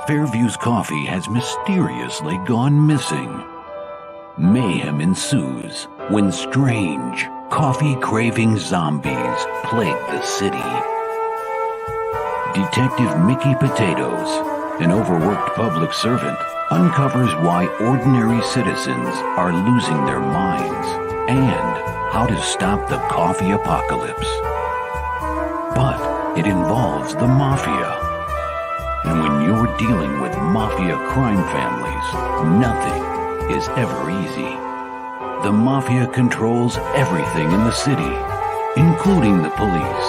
Fairview's coffee has mysteriously gone missing. Mayhem ensues when strange, coffee-craving zombies plague the city. Detective Mickey Potatoes, an overworked public servant, uncovers why ordinary citizens are losing their minds and how to stop the coffee apocalypse. But it involves the mafia. And when you're dealing with mafia crime families, nothing is ever easy. The mafia controls everything in the city, including the police,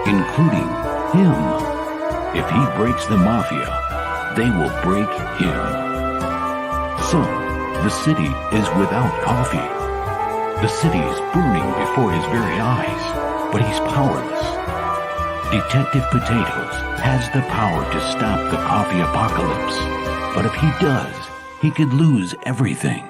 including him. If he breaks the mafia, they will break him. So, the city is without coffee. The city is burning before his very eyes, but he's powerless. Detective Potatoes has the power to stop the coffee apocalypse, but if he does, he could lose everything.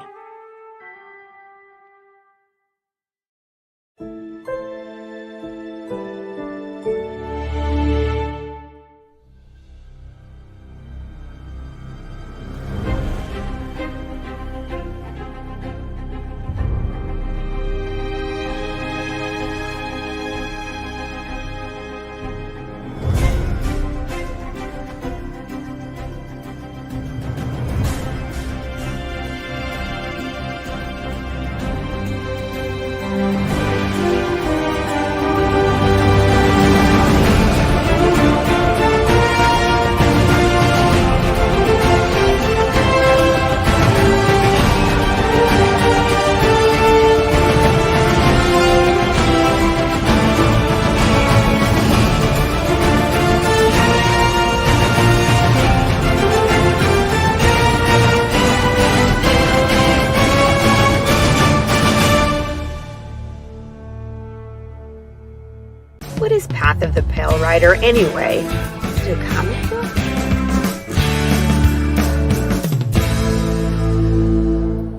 What is Path of the Pale Rider anyway? Is it a comic book?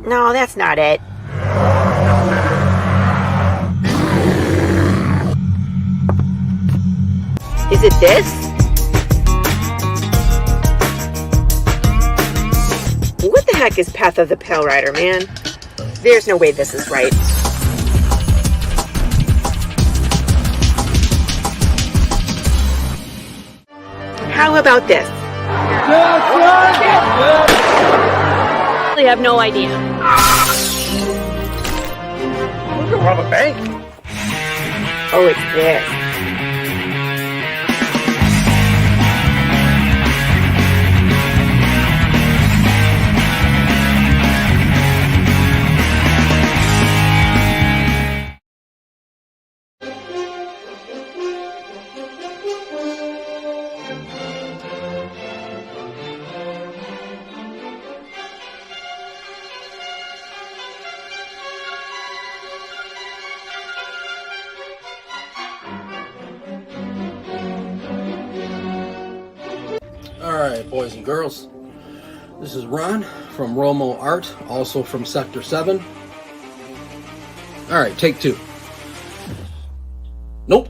No, that's not it. Is it this? What the heck is Path of the Pale Rider, man? There's no way this is right. How about this? I have no idea. We're gonna rob a bank. Oh, it's this. Alright, boys and girls. This is Ron from Romo Art, also from Sector 7. Alright, take 2. Nope.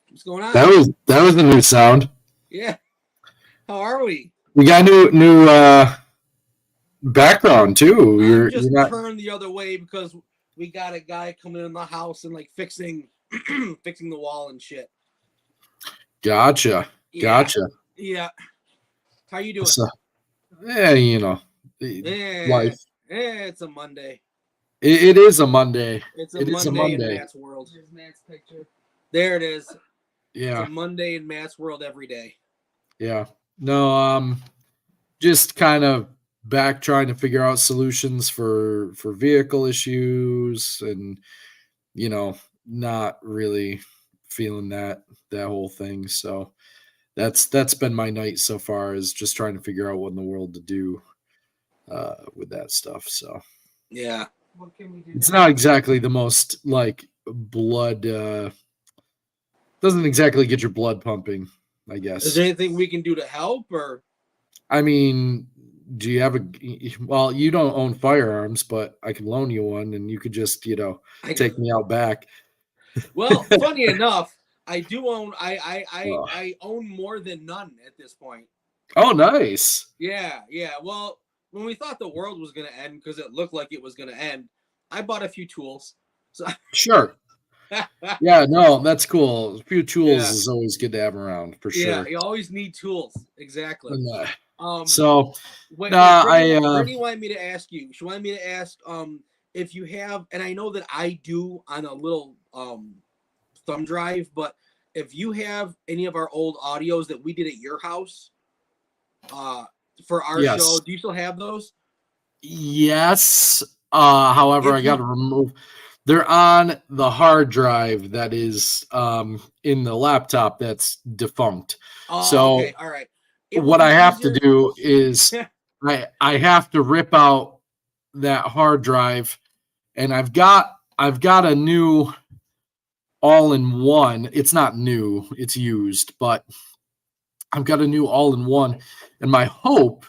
What's going on? That was a new sound. Yeah. How are we? We got new background too. You're not turned the other way because we got a guy coming in the house and like fixing fixing the wall and shit. Gotcha. Yeah. How you doing? So, you know, life. It's a Monday. It is a Monday. It's a Monday in Matt's world. Here's Matt's picture. There it is. Yeah. It's a Monday in Matt's world every day. Yeah. No, just kind of back trying to figure out solutions for vehicle issues, and you know, not really feeling that whole thing. So that's been my night so far, is just trying to figure out what in the world to do with that stuff. So yeah, What can we do? it's not exactly the most like blood doesn't exactly get your blood pumping, I guess. Is there anything we can do to help, or? I mean, do you have well, you don't own firearms, but I can loan you one and you could just, take me out back. Well, funny enough, I do own, I own more than none at this point. Oh, nice. Yeah. Well, when we thought the world was going to end, because it looked like it was going to end, I bought a few tools. So Sure. Yeah, no, that's cool. A few tools is always good to have around, for sure. Yeah, you always need tools. Exactly. So, Brittany wanted me to ask you. She wanted me to ask if you have, and I know that I do on a little thumb drive, but if you have any of our old audios that we did at your house for our show, do you still have those? Yes. However, I got to remove. They're on the hard drive that is in the laptop that's defunct. So, okay, all right. What I have to do is I have to rip out that hard drive, and I've got a new all-in-one. It's not new, it's used, but I've got a new all-in-one, and my hope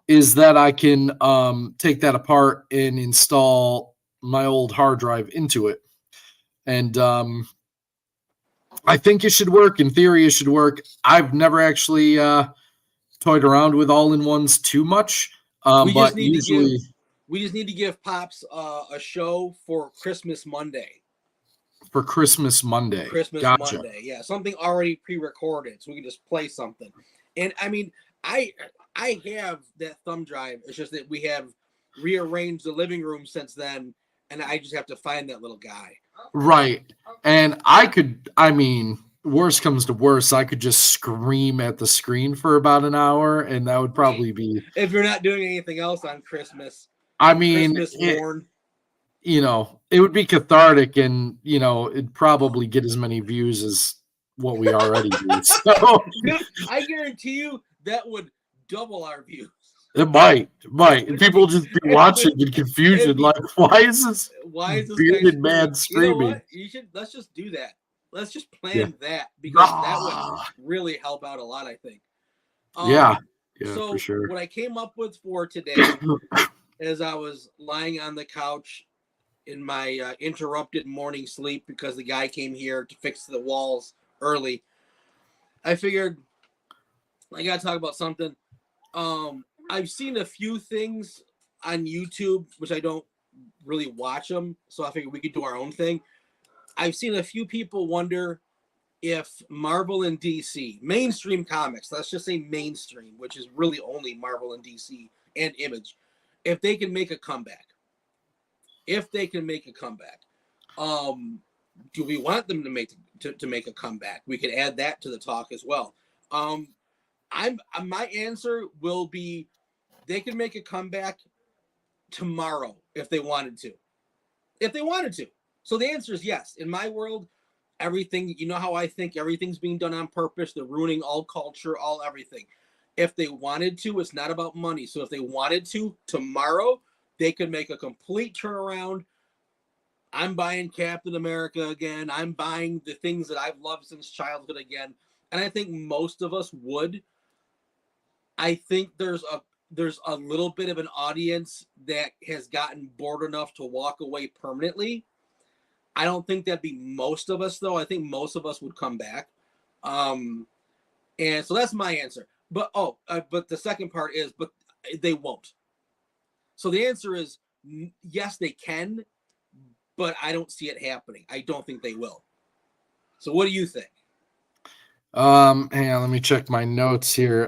is that I can take that apart and install my old hard drive into it. And I think it should work. In theory, it should work. I've never actually toyed around with all-in-ones too much, but usually we just need to give Pops a show for Christmas Monday. For Christmas Monday. Gotcha. Monday, yeah, something already pre-recorded, so we can just play something. And I mean, I have that thumb drive. It's just that we have rearranged the living room since then, and I just have to find that little guy. Right, and worst comes to worst, I could just scream at the screen for about an hour, and that would probably be, if you're not doing anything else on Christmas. Christmas morn. It would be cathartic, and it'd probably get as many views as what we already do. So I guarantee you that would double our views. It might. And people just be watching in confusion, like, why is this bearded man screaming? You know what? Let's just do that. Let's just plan that, because that would really help out a lot, I think. Yeah, so for sure. What I came up with for today, as I was lying on the couch in my interrupted morning sleep because the guy came here to fix the walls early, I figured I got to talk about something. I've seen a few things on YouTube, which I don't really watch them, so I figured we could do our own thing. I've seen a few people wonder if Marvel and DC, mainstream comics, let's just say mainstream, which is really only Marvel and DC and Image, if they can make a comeback. Do we want them to make a comeback? We could add that to the talk as well. My answer will be they can make a comeback tomorrow if they wanted to. So the answer is yes. In my world, everything, you know how I think everything's being done on purpose. They're ruining all culture, all everything. If they wanted to, it's not about money. So if they wanted to, tomorrow, they could make a complete turnaround. I'm buying Captain America again. I'm buying the things that I've loved since childhood again. And I think most of us would. I think there's a little bit of an audience that has gotten bored enough to walk away permanently. I don't think that'd be most of us, though. I think most of us would come back. And so that's my answer. But the second part is, but they won't. So the answer is yes, they can, but I don't see it happening. I don't think they will. So what do you think? Hang on, let me check my notes here.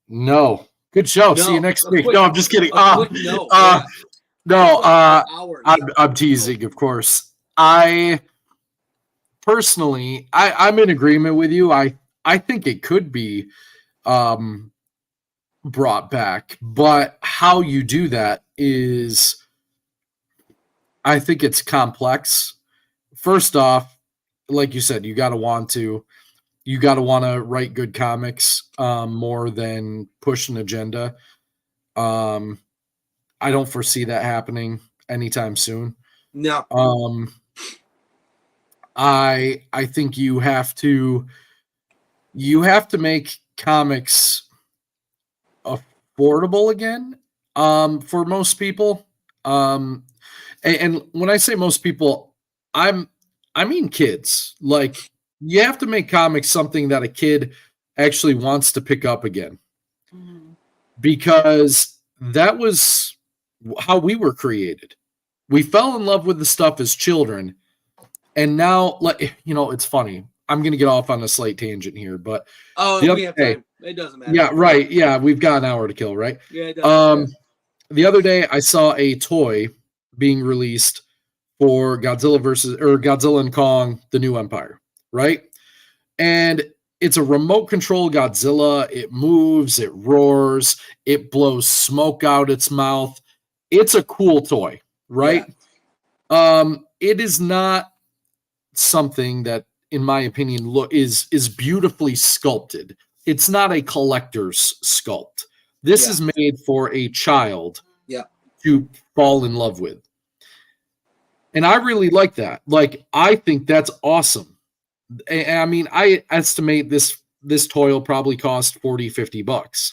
No. Good show. See you next week. No, I'm just kidding. No, I'm teasing, of course. I personally, I'm in agreement with you. I think it could be brought back, but how you do that is, I think it's complex. First off, like you said, you got to want to write good comics more than push an agenda. I don't foresee that happening anytime soon. No. I think you have to make comics affordable again for most people. And when I say most people, I mean kids. Like, you have to make comics something that a kid actually wants to pick up again. Because that was how we were created. We fell in love with the stuff as children. And now, it's funny. I'm going to get off on a slight tangent here, but we have time. It doesn't matter. Yeah, right. Yeah, we've got an hour to kill, right? Yeah, it does. The other day I saw a toy being released for Godzilla and Kong, The New Empire, right? And it's a remote control Godzilla. It moves, it roars, it blows smoke out its mouth. It's a cool toy, right? Yeah. It is not something that, in my opinion, is beautifully sculpted. It's not a collector's sculpt. This is made for a child to fall in love with. And I really like that. Like, I think that's awesome. I mean, I estimate this toy will probably cost $40-$50.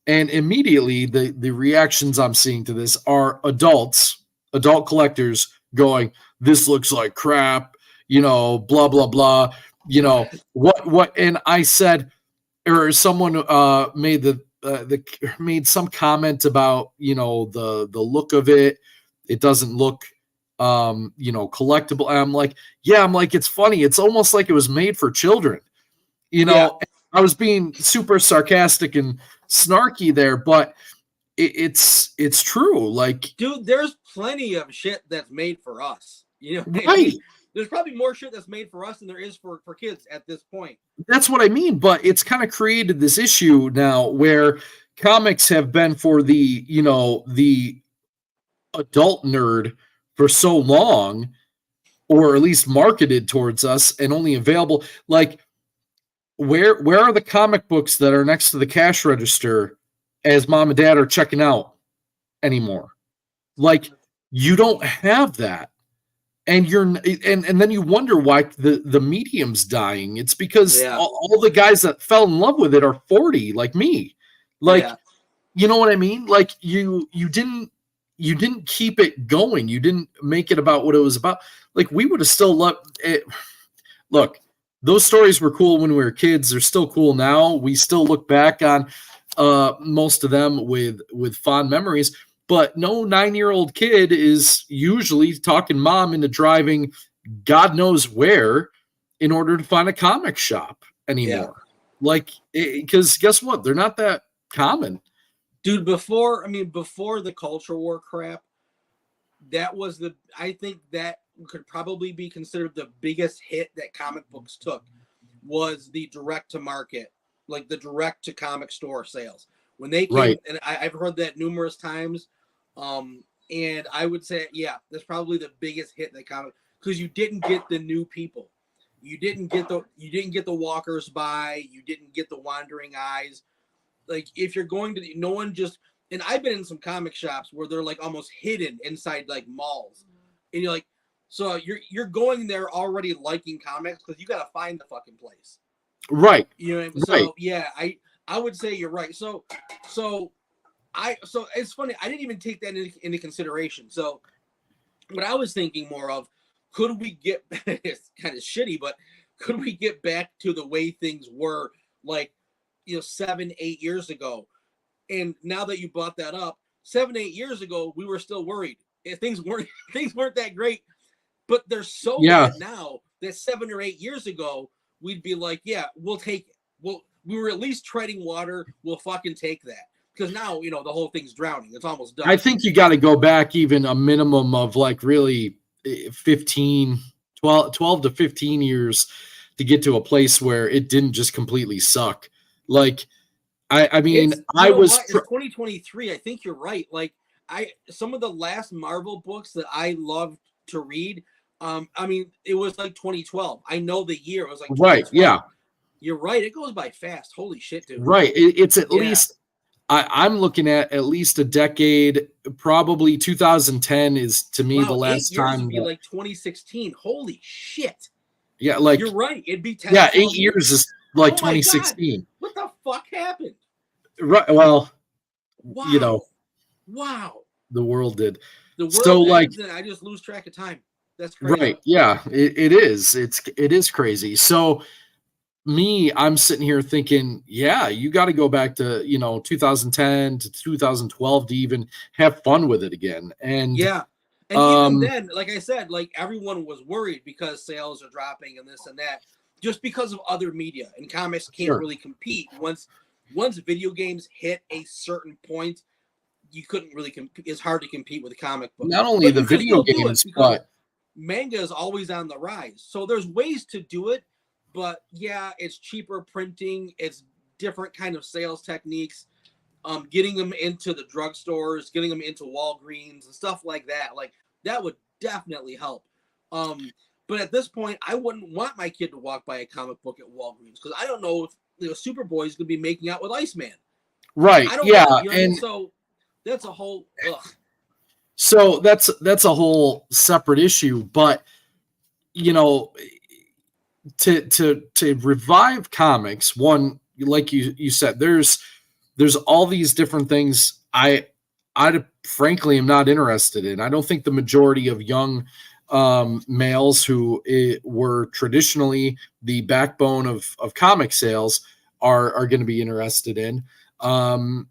And immediately the reactions I'm seeing to this are adult collectors going, this looks like crap, blah, blah, blah, what, and I said, or someone made made some comment about, the look of it. It doesn't look, collectible. And I'm like, it's funny. It's almost like it was made for children, I was being super sarcastic and snarky there, but it's true. Like, dude, there's plenty of shit that's made for us, right? There's probably more shit that's made for us than there is for kids at this point. That's what I mean. But it's kind of created this issue now where comics have been for the, the adult nerd for so long, or at least marketed towards us and only available. Like, where are the comic books that are next to the cash register as mom and dad are checking out anymore? Like, you don't have that. And and then you wonder why the medium's dying. It's because all the guys that fell in love with it are 40, like me. Like, you know what I mean? Like, you didn't keep it going. You didn't make it about what it was about. Like, we would have still loved it. Look, those stories were cool when we were kids. They're still cool now. We still look back on most of them with fond memories. But no 9-year-old kid is usually talking mom into driving God knows where in order to find a comic shop anymore. Yeah. Like, because guess what? They're not that common. Dude, before the culture war crap, I think that could probably be considered the biggest hit that comic books took, was the direct to market, like the direct to comic store sales. When they came, right. And I've heard that numerous times. And I would say, that's probably the biggest hit that comic, because you didn't get the new people. You didn't get the walkers by, you didn't get the wandering eyes. Like, if you're going to, no one just, and I've been in some comic shops where they're like almost hidden inside like malls. And you're like, so you're going there already liking comics because you got to find the fucking place. Right. Right. So I would say you're right. So it's funny. I didn't even take that into consideration. So what I was thinking more of, could we get, it's kind of shitty, but could we get back to the way things were like, 7-8 years ago? And now that you brought that up, 7-8 years ago, we were still worried. Things weren't that great, but they're so good now that 7 or 8 years ago, we'd be like, yeah, we'll take it. We were at least treading water. We'll fucking take that. Because now, the whole thing's drowning. It's almost done. I think you got to go back even a minimum of like really 12 to 15 years to get to a place where it didn't just completely suck. Like, I mean, it's 2023. I think you're right. Like, some of the last Marvel books that I loved to read, I mean, it was like 2012. I know the year. It was like right. Yeah. You're right. It goes by fast. Holy shit, dude. Right. It's at least, I'm looking at least a decade. Probably 2010 is to me the last 8 years time. Would be like 2016. Holy shit. Yeah, like you're right. It'd be 10. Yeah, 8 years is like 2016. What the fuck happened? Right. Well, wow. Wow. The world did. The world so like I just lose track of time. That's crazy. Right. Yeah, it is. It is crazy. So I'm sitting here thinking, yeah, you got to go back to 2010 to 2012 to even have fun with it again. And yeah, and even then, like I said, like everyone was worried because sales are dropping and this and that, just because of other media, and comics can't really compete. Once video games hit a certain point, you couldn't really compete. It's hard to compete with a comic book. Not only the video games, but manga is always on the rise. So there's ways to do it. But yeah, it's cheaper printing. It's different kind of sales techniques. Getting them into the drugstores, getting them into Walgreens and stuff like that. Like that would definitely help. But at this point, I wouldn't want my kid to walk by a comic book at Walgreens because I don't know if Superboy is going to be making out with Iceman. Right. And so that's a whole. Ugh. So that's a whole separate issue. But to revive comics, one, like you said, there's all these different things I frankly am not interested in. I don't think the majority of young males who were traditionally the backbone of comic sales are going to be interested in. So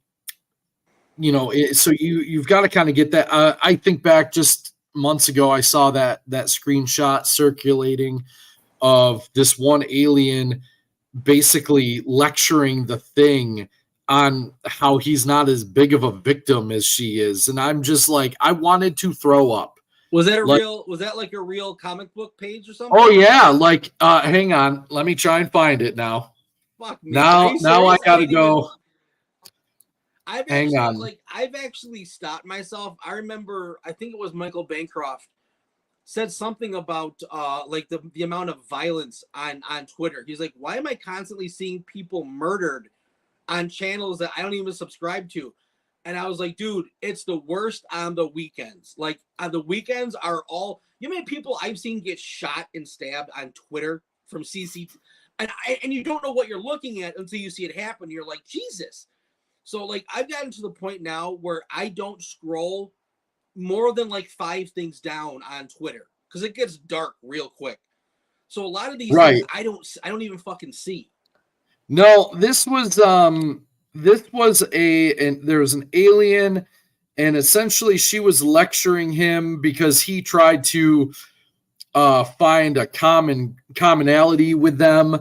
you've got to kind of get that. I think back just months ago, I saw that screenshot circulating of this one alien basically lecturing the Thing on how he's not as big of a victim as she is. And I'm just like, I wanted to throw up. Was that was that like a real comic book page or something? Oh yeah. Like, hang on. Let me try and find it now. Fuck me. Now I gotta go. I've actually stopped myself. I remember, I think it was Michael Bancroft said something about like the amount of violence on Twitter. He's like, why am I constantly seeing people murdered on channels that I don't even subscribe to? And I was like, dude, it's the worst on the weekends. Like on the weekends are all, you know how many people I've seen get shot and stabbed on Twitter from CC, and you don't know what you're looking at until you see it happen. You're like, Jesus. So like I've gotten to the point now where I don't scroll more than like 5 things down on Twitter because it gets dark real quick. So a lot of these things I don't even fucking see. No, there was an alien, and essentially she was lecturing him because he tried to find a commonality with them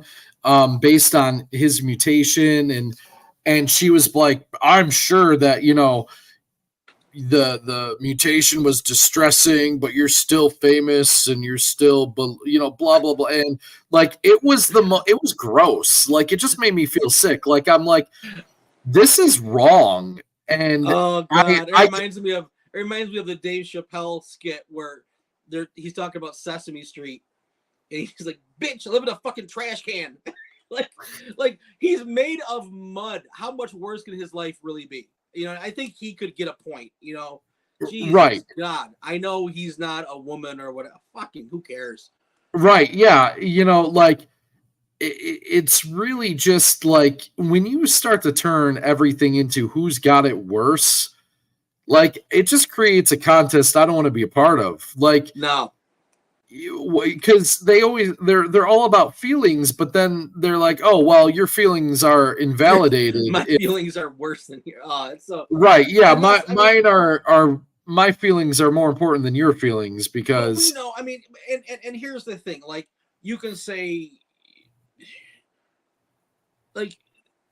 based on his mutation, and she was like, I'm sure that the mutation was distressing, but you're still famous and you're still blah blah blah, and like it was gross. Like it just made me feel sick. Like I'm like, this is wrong. And oh god, it reminds me of the Dave Chappelle skit where he's talking about Sesame Street and he's like, bitch, I live in a fucking trash can. like he's made of mud. How much worse can his life really be? I think he could get a point, Jesus right. God, I know he's not a woman or whatever. Fucking who cares? Right. Yeah. Like it's really just like when you start to turn everything into who's got it worse, like it just creates a contest I don't want to be a part of. Like, no. Because they're all about feelings, but then they're like, oh well, your feelings are invalidated. My feelings are worse than yours. Right, yeah. Mine are my feelings are more important than your feelings because and here's the thing, like you can say, like,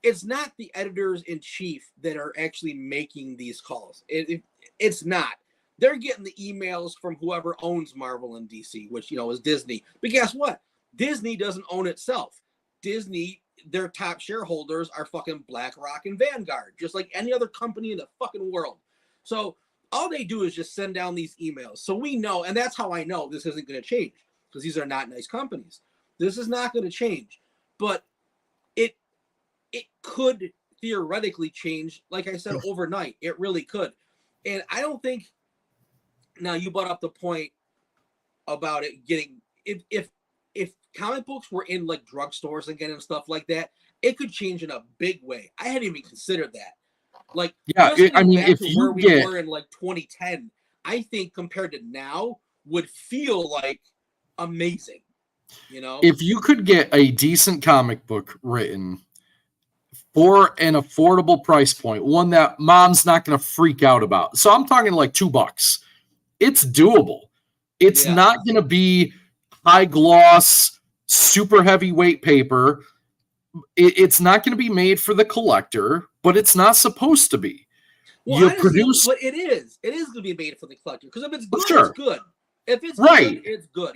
it's not the editors in chief that are actually making these calls. It's not. They're getting the emails from whoever owns Marvel and DC, which, is Disney. But guess what? Disney doesn't own itself. Disney, their top shareholders are fucking BlackRock and Vanguard, just like any other company in the fucking world. So all they do is just send down these emails. So we know, and that's how I know this isn't going to change, because these are not nice companies. This is not going to change. But it could theoretically change, like I said, overnight. It really could. And I don't think, now you brought up the point about it getting, if comic books were in like drugstores again and stuff like that, it could change in a big way. I hadn't even considered that. Like, yeah, I mean, if you where we were in like 2010, I think compared to now would feel like amazing. If you could get a decent comic book written for an affordable price point, one that mom's not going to freak out about. So I'm talking like $2. It's doable. It's not going to be high gloss, super heavyweight paper. It's not going to be made for the collector, but it's not supposed to be. Well, honestly, but it is. It is going to be made for the collector, because if it's good, it's good. If it's good, it's good.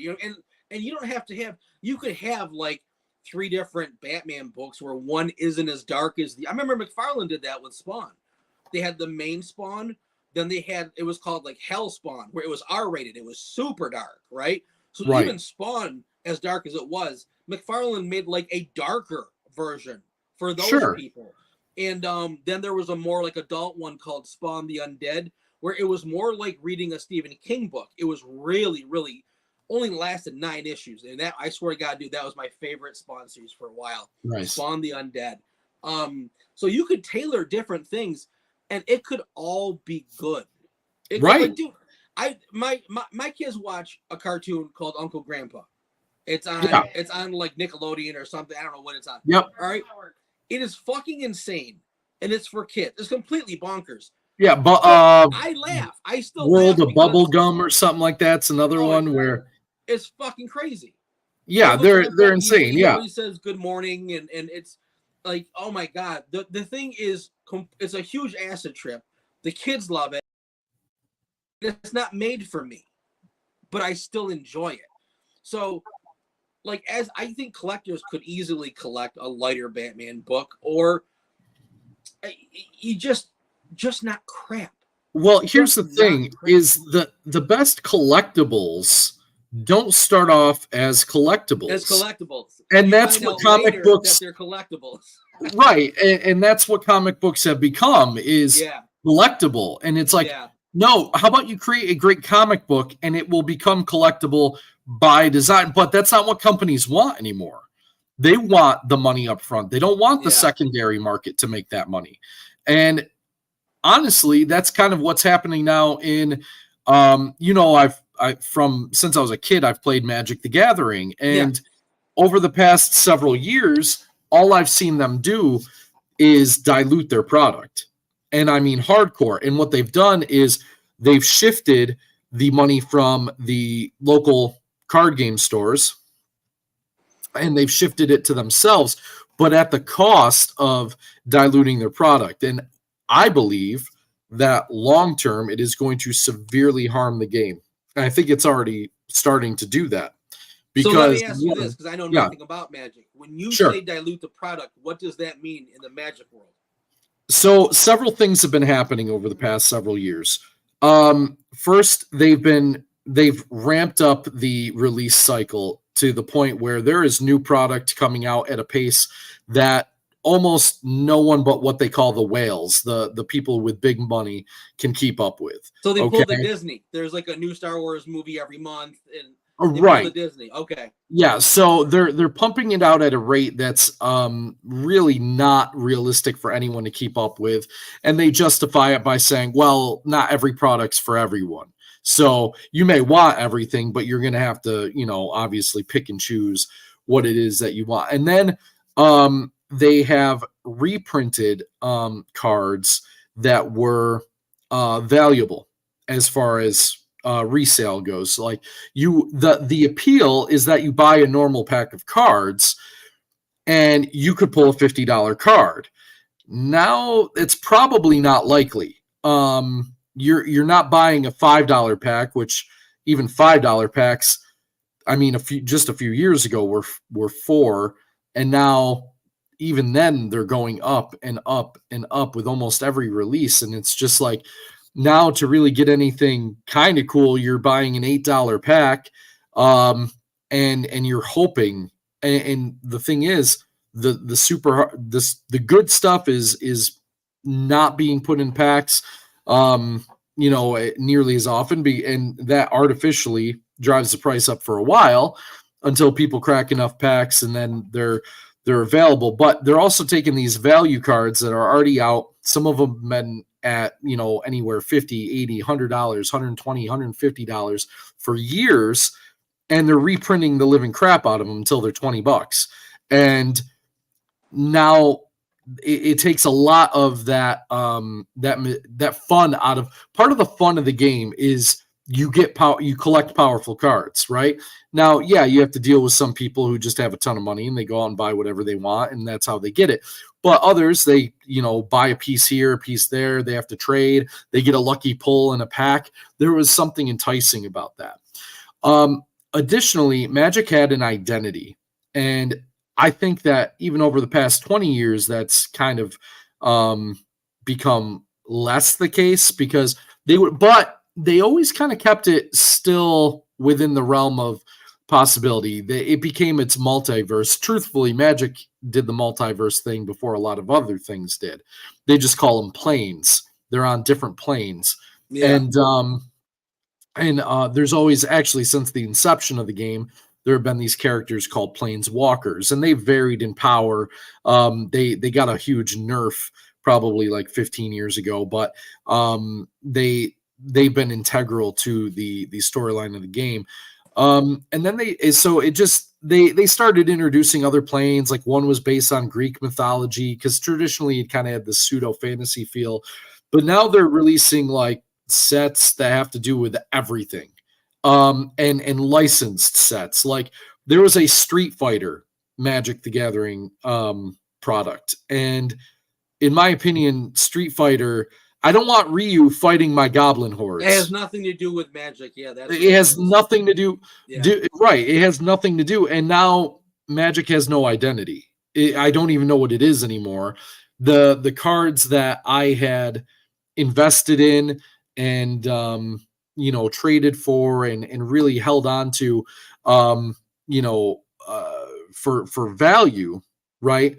And you don't have to have. You could have like 3 different Batman books where one isn't as dark as the. I remember McFarlane did that with Spawn. They had the main Spawn, then they had, it was called like Hell Spawn, where it was R-rated. It was super dark, right? So even Spawn, as dark as it was, McFarlane made like a darker version for those people. And then there was a more like adult one called Spawn the Undead, where it was more like reading a Stephen King book. It was really, really only lasted 9 issues. And that, I swear to God, dude, that was my favorite Spawn series for a while. Nice. Spawn the Undead. So you could tailor different things, and it could all be good. Like, dude, my kids watch a cartoon called Uncle Grandpa. It's on like Nickelodeon or something. I don't know what it's on. Yep. All right. It is fucking insane, and it's for kids. It's completely bonkers. Yeah, but I laugh. I still World laugh of Bubble Gum or something like that's another one where it's fucking crazy. Yeah, they're insane. He says good morning, and it's like, oh my God. The thing is, it's a huge acid trip. The kids love it. It's not made for me, but I still enjoy it. So, like, as I think collectors could easily collect a lighter Batman book, or you just not crap. Well, here's the thing: is the best collectibles don't start off as collectibles. And that's what comic books. That they're collectibles. Right, and that's what comic books have become, is collectible. And it's like, no, how about you create a great comic book and it will become collectible by design? But that's not what companies want anymore. They want the money up front. They don't want the secondary market to make that money. And honestly, that's kind of what's happening now in, since I was a kid, I've played Magic the Gathering. And over the past several years, all I've seen them do is dilute their product. And I mean hardcore. And what they've done is they've shifted the money from the local card game stores, and they've shifted it to themselves, but at the cost of diluting their product. And I believe that long term, it is going to severely harm the game. And I think it's already starting to do that. Because, so let me ask you this, because I know nothing about Magic. When you say dilute the product, what does that mean in the Magic world? So several things have been happening over the past several years. First, they've ramped up the release cycle to the point where there is new product coming out at a pace that almost no one but what they call the whales, the people with big money, can keep up with. So they pulled the Disney. There's like a new Star Wars movie every month, and right, the Disney. Okay. Yeah, so they're pumping it out at a rate that's really not realistic for anyone to keep up with, and they justify it by saying, well, not every product's for everyone. So you may want everything, but you're going to have to, obviously pick and choose what it is that you want. And then they have reprinted cards that were valuable as far as resale goes. Like the appeal is that you buy a normal pack of cards and you could pull a $50 card. Now it's probably not likely. You're not buying a $5 pack, which even $5 packs, I mean, just a few years ago were $4, and now even then they're going up and up and up with almost every release. And it's just like, now to really get anything kind of cool, you're buying an $8 pack, and you're hoping. And the thing is, the good stuff is not being put in packs, nearly as often, and that artificially drives the price up for a while until people crack enough packs, and then they're available. But they're also taking these value cards that are already out. Some of them been at, anywhere $50, $80, $100, $120, $150 for years, and they're reprinting the living crap out of them until they're $20. And now it takes a lot of that fun out of. Part of the fun of the game is you collect powerful cards, right? Now, yeah, you have to deal with some people who just have a ton of money and they go out and buy whatever they want, and that's how they get it. But others, they, buy a piece here, a piece there. They have to trade. They get a lucky pull in a pack. There was something enticing about that. Additionally, Magic had an identity, and I think that even over the past 20 years, that's kind of become less the case, because they always kind of kept it still within the realm of possibility. It became its multiverse. Truthfully, Magic did the multiverse thing before a lot of other things did. They just call them planes. They're on different planes. Yeah. And there's always, actually, since the inception of the game, there have been these characters called planeswalkers, and they varied in power. They got a huge nerf probably like 15 years ago, but they've been integral to the storyline of the game. And then they started introducing other planes. Like, one was based on Greek mythology, because traditionally it kind of had this pseudo fantasy feel, but now they're releasing like sets that have to do with everything. And licensed sets. Like, there was a Street Fighter Magic the Gathering product, and in my opinion, Street Fighter, I don't want Ryu fighting my goblin hordes. It has nothing to do with Magic. Yeah, it has nothing to do. Right, it has nothing to do. And now Magic has no identity. I don't even know what it is anymore. The cards that I had invested in and traded for and really held on to, for value, right?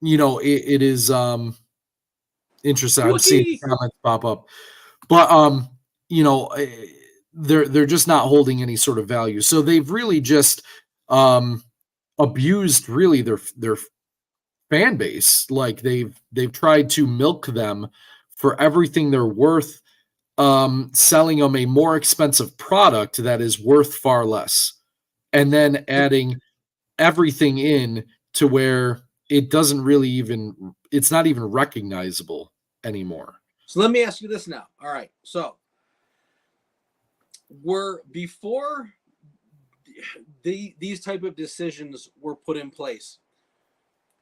It is interesting. I'm seeing comments pop up, but they're just not holding any sort of value. So they've really just abused really their fan base. Like, they've tried to milk them for everything they're worth, selling them a more expensive product that is worth far less, and then adding everything in to where it doesn't really it's not even recognizable anymore. So let me ask you this now. All right. So before these type of decisions were put in place,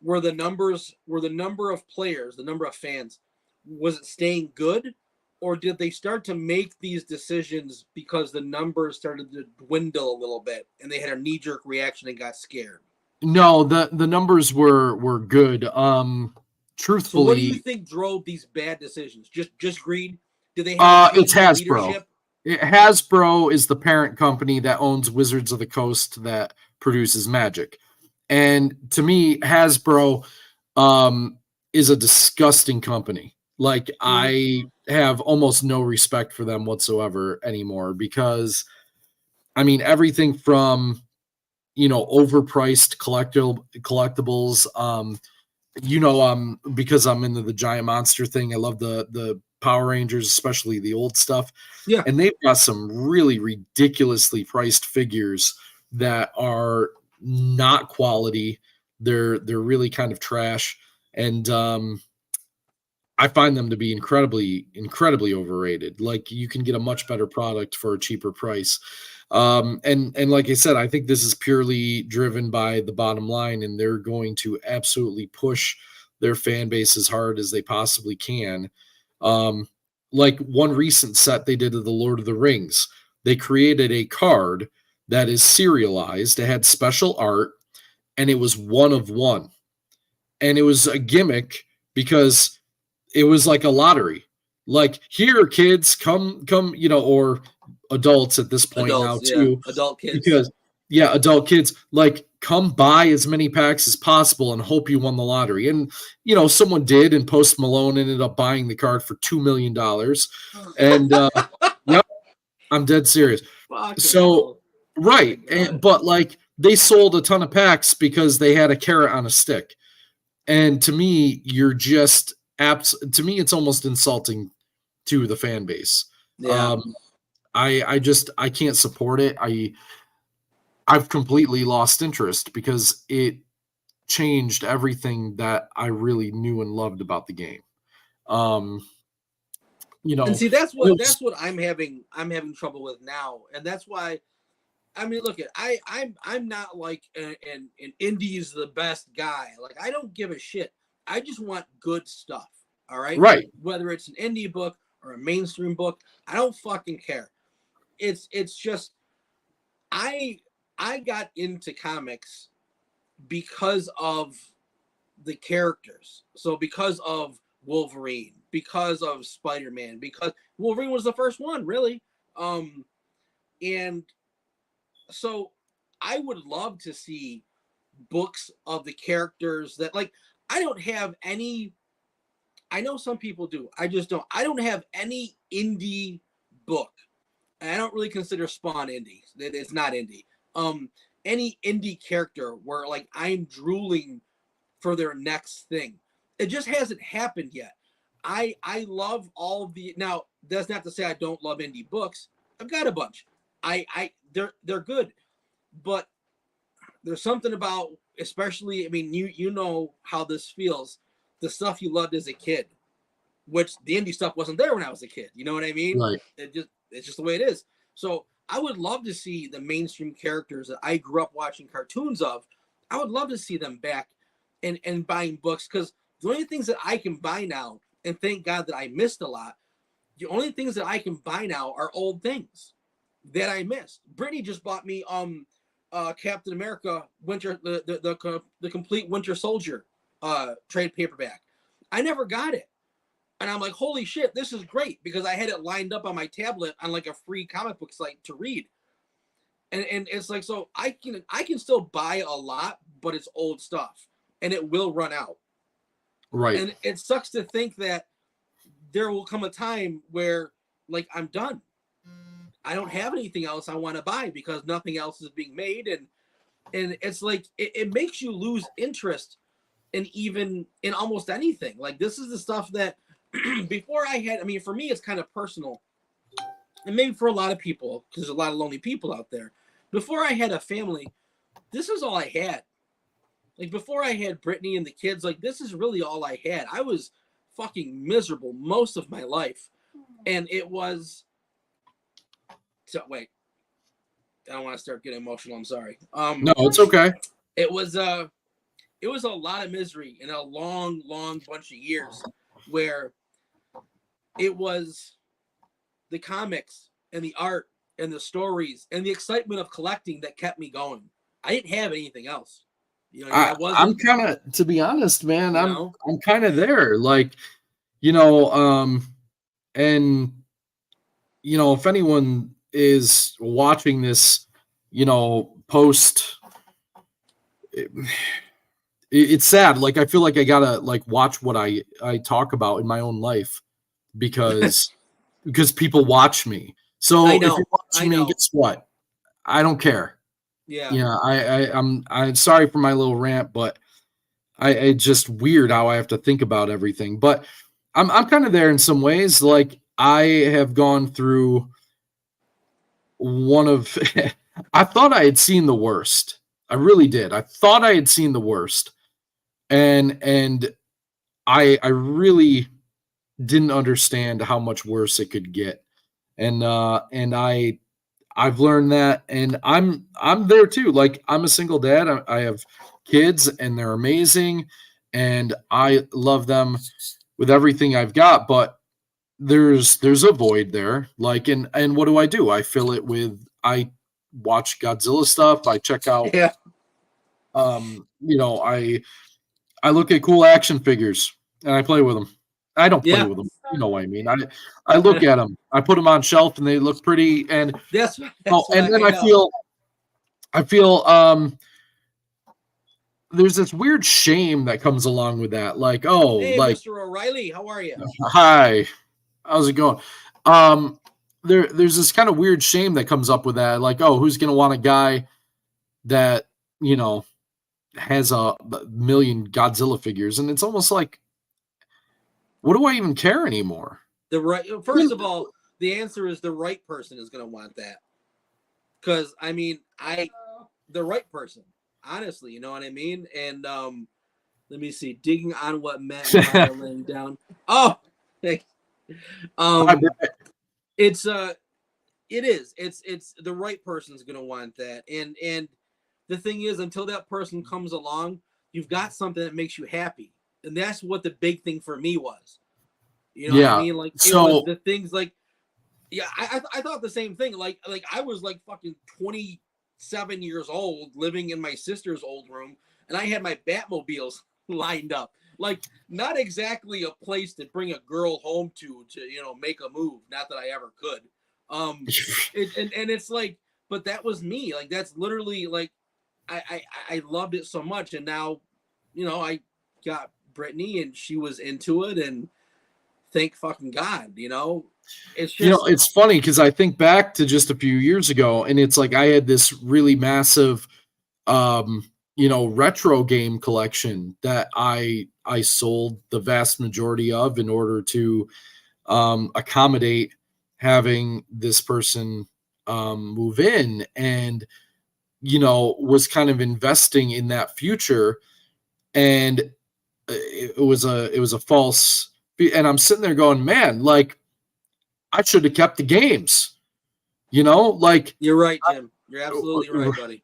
were the number of players, the number of fans, was it staying good? Or did they start to make these decisions because the numbers started to dwindle a little bit and they had a knee-jerk reaction and got scared? No, the numbers were good. Truthfully, so what do you think drove these bad decisions? Just greed? Did they have it's Hasbro. Leadership? Hasbro is the parent company that owns Wizards of the Coast that produces Magic. And to me, Hasbro is a disgusting company. Like, I have almost no respect for them whatsoever anymore, because, I mean, everything from, overpriced collectibles, because I'm into the giant monster thing. I love the Power Rangers, especially the old stuff. Yeah. And they've got some really ridiculously priced figures that are not quality. They're really kind of trash. And, I find them to be incredibly, incredibly overrated. Like, you can get a much better product for a cheaper price. And like I said, I think this is purely driven by the bottom line, and they're going to absolutely push their fan base as hard as they possibly can. Like one recent set they did of the Lord of the Rings, they created a card that is serialized. It had special art, and it was one of one. And it was a gimmick because it was like a lottery. Like, here, kids, come, or adults at this point now too. Adult kids. Because adult kids, like, come buy as many packs as possible and hope you won the lottery. And someone did, and Post Malone ended up buying the card for $2 million. And yep, I'm dead serious. So right, but like, they sold a ton of packs because they had a carrot on a stick. And to me, you're just to me, it's almost insulting to the fan base. Yeah. I can't support it. I've completely lost interest because it changed everything that I really knew and loved about the game. And see, that's what I'm having trouble with now, and that's why. I mean, look, I'm not like an indie's the best guy. Like, I don't give a shit. I just want good stuff. All right. Right. Whether it's an indie book or a mainstream book, I don't fucking care. It's just I got into comics because of the characters. So because of Wolverine, because of Spider-Man, because Wolverine was the first one, really. And so I would love to see books of the characters that, like, I don't have any. I know some people do. I just don't. I don't have any indie book. And I don't really consider Spawn indie. It's not indie. Any indie character where, like, I'm drooling for their next thing. It just hasn't happened yet. I love all the. Now, that's not to say I don't love indie books. I've got a bunch. They're good, but there's something about, especially, I mean, you know how this feels, the stuff you loved as a kid, which the indie stuff wasn't there when I was a kid. You know what I mean? Right. It's just the way it is. So I would love to see the mainstream characters that I grew up watching cartoons of. I would love to see them back and buying books, because the only things that I can buy now, and thank God that I missed a lot, the only things that I can buy now are old things that I missed. Brittany just bought me Captain America Winter, the complete Winter Soldier trade paperback. I never got it, and I'm like, holy shit, this is great, because I had it lined up on my tablet on like a free comic book site to read, and it's like, so I can still buy a lot, but it's old stuff, and it will run out. Right. And it sucks to think that there will come a time where, like, I'm done. I don't have anything else I want to buy because nothing else is being made. And it's like, it makes you lose interest in almost anything. Like, this is the stuff that before I had, I mean, for me, it's kind of personal, and maybe for a lot of people, because there's a lot of lonely people out there. Before I had a family, this is all I had. Like, before I had Brittany and the kids, like, this is really all I had. I was fucking miserable most of my life. And it was, so wait, I don't want to start getting emotional. I'm sorry. No, it's okay. It was a lot of misery in a long bunch of years, where it was the comics and the art and the stories and the excitement of collecting that kept me going. I didn't have anything else. I'm kind of, to be honest, man, I'm kind of there. Like, and if anyone is watching this, post, it's sad. Like, I feel like I gotta, like, watch what I talk about in my own life, because people watch me. So if you're watching me, guess what? I don't care. Yeah. I'm sorry for my little rant, but it's just weird how I have to think about everything. But I'm kind of there in some ways. Like, I have gone through one of I thought I had seen the worst. I really did. I thought I had seen the worst. And I really didn't understand how much worse it could get. And I've learned that, and I'm there too. Like, I'm a single dad. I have kids, and they're amazing, and I love them with everything I've got. But there's a void there. Like, and what do? I fill it with, I watch Godzilla stuff. I check out, Yeah. I look at cool action figures and I play with them. I don't play Yeah. with them. You know what I mean? I look at them. I put them on shelf and they look pretty. And That's and then I feel there's this weird shame that comes along with that. Like, oh, hey, like, Mr. O'Reilly, how are you? hi, how's it going? There's this kind of weird shame that comes up with that. Like, oh, who's gonna want a guy that, has a million Godzilla figures? And it's almost like, what do I even care anymore? First of all, the answer is the right person is going to want that. Because, I mean, the right person, honestly, you know what I mean? And let me see, digging on what Matt and I are laying down. Oh, thanks. It is. It's the right person's going to want that. And the thing is, until that person comes along, you've got something that makes you happy. And that's what the big thing for me was. You know what I mean? Like, it was the things like, yeah, I thought the same thing. Like I was like fucking 27 years old living in my sister's old room, and I had my Batmobiles lined up. Like, not exactly a place to bring a girl home to make a move. Not that I ever could. And it's like, but that was me. Like, that's literally like, I loved it so much. And now, I got Brittany and she was into it, and thank fucking God, it's just, it's funny because I think back to just a few years ago, and it's like, I had this really massive, retro game collection that I sold the vast majority of in order to accommodate having this person move in, and was kind of investing in that future. And it was a false, and I'm sitting there going, man, like, I should have kept the games, like, you're right, Jim. You're absolutely right, buddy.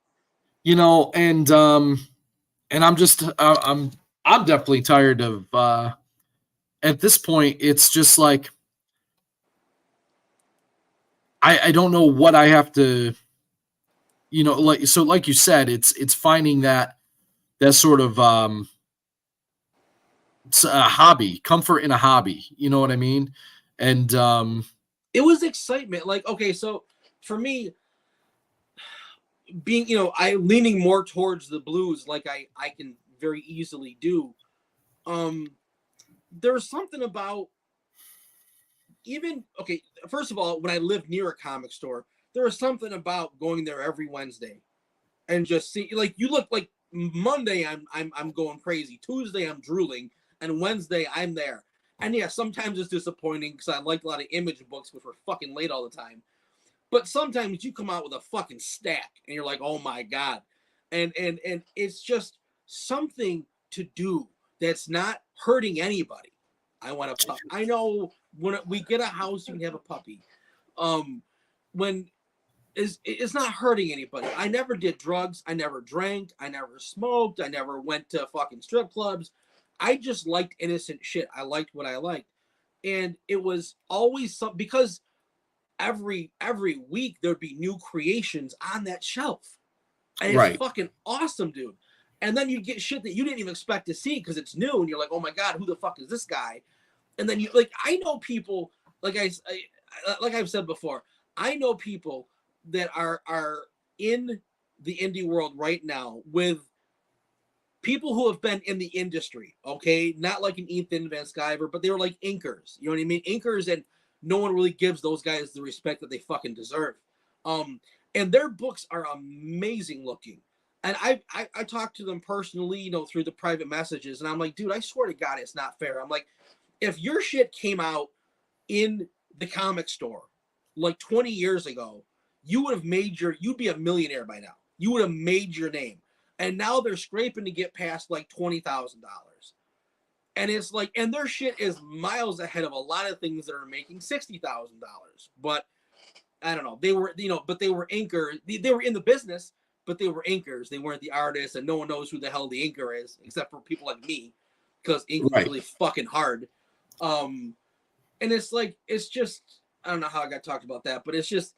And I'm just, I'm definitely tired of, at this point, it's just like, I don't know what I have to, like you said, it's finding that sort of, it's a hobby, comfort in a hobby. You know what I mean? And it was excitement. Like, okay, so for me, being, I'm leaning more towards the blues, like I can very easily do. There's something about, even, okay, first of all, when I lived near a comic store, there was something about going there every Wednesday and just see, like, you look like Monday I'm going crazy, Tuesday I'm drooling, and Wednesday I'm there. And yeah, sometimes it's disappointing because I like a lot of Image books, which were fucking late all the time. But sometimes you come out with a fucking stack and you're like, oh my God. And it's just something to do that's not hurting anybody. I want a puppy. I know when we get a house, you can have a puppy. When it's not hurting anybody. I never did drugs. I never drank. I never smoked. I never went to fucking strip clubs. I just liked innocent shit. I liked what I liked. And it was always something, because every week there'd be new creations on that shelf. And it's fucking awesome, dude. And then you get shit that you didn't even expect to see because it's new, and you're like, oh my God, who the fuck is this guy? And then you, like, I know people, like I've said before, I know people that are in the indie world right now with people who have been in the industry, okay? Not like an Ethan Van Sciver, but they were like inkers. You know what I mean? Inkers, and no one really gives those guys the respect that they fucking deserve. And their books are amazing looking. And I talked to them personally, through the private messages, and I'm like, dude, I swear to God, it's not fair. I'm like, if your shit came out in the comic store like 20 years ago, you'd be a millionaire by now. You would have made your name. And now they're scraping to get past like $20,000. And it's like, and their shit is miles ahead of a lot of things that are making $60,000. But I don't know. They were, but they were inkers. They were in the business, but they were inkers. They weren't the artists, and no one knows who the hell the inker is, except for people like me, because ink is really fucking hard. And it's like, it's just, I don't know how I got talked about that, but it's just,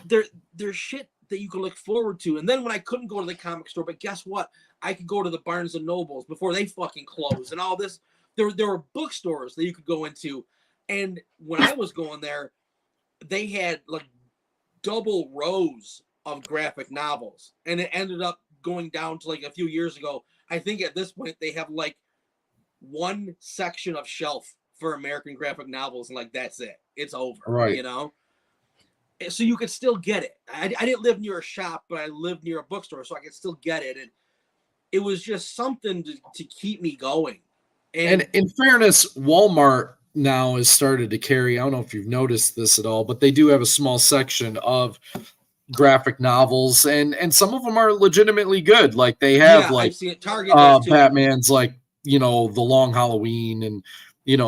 there's shit that you can look forward to. And then when I couldn't go to the comic store, but guess what? I could go to the Barnes and Nobles before they fucking closed and all this. There were bookstores that you could go into. And when I was going there, they had like double rows of graphic novels. And it ended up going down to like a few years ago. I think at this point they have like one section of shelf for American graphic novels. And like, that's it. It's over, right? So you could still get it. I didn't live near a shop, but I lived near a bookstore, so I could still get it. And it was just something to keep me going. And in fairness, Walmart now has started to carry, I don't know if you've noticed this at all, but they do have a small section of graphic novels, and some of them are legitimately good. Like they have like Target Batman's like, The Long Halloween and,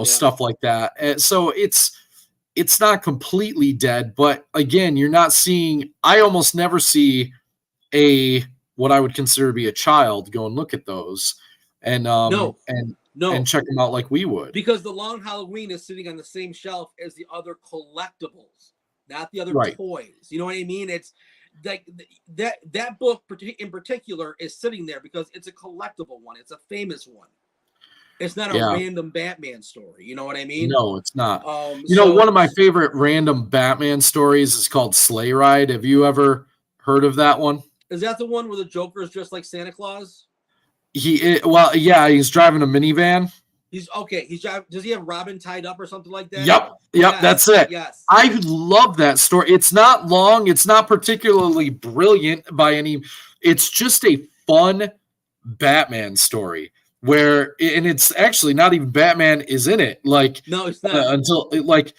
stuff like that. And so it's not completely dead, but again, you're not seeing, I almost never see what I would consider to be a child go and look at those and and check them out like we would. Because the Long Halloween is sitting on the same shelf as the other collectibles, not the other toys. You know what I mean? It's like that book in particular is sitting there because it's a collectible one. It's a famous one. It's not a random Batman story. You know what I mean? No, it's not. One of my favorite random Batman stories is called Sleigh Ride. Have you ever heard of that one? Is that the one where the Joker is just like Santa Claus? He's driving a minivan. He's driving. Does he have Robin tied up or something like that? Yep, yes, that's it. Yes. I love that story. It's not long. It's not particularly brilliant by any. It's just a fun Batman story where, and it's actually not even Batman is in it. Like, no, it's not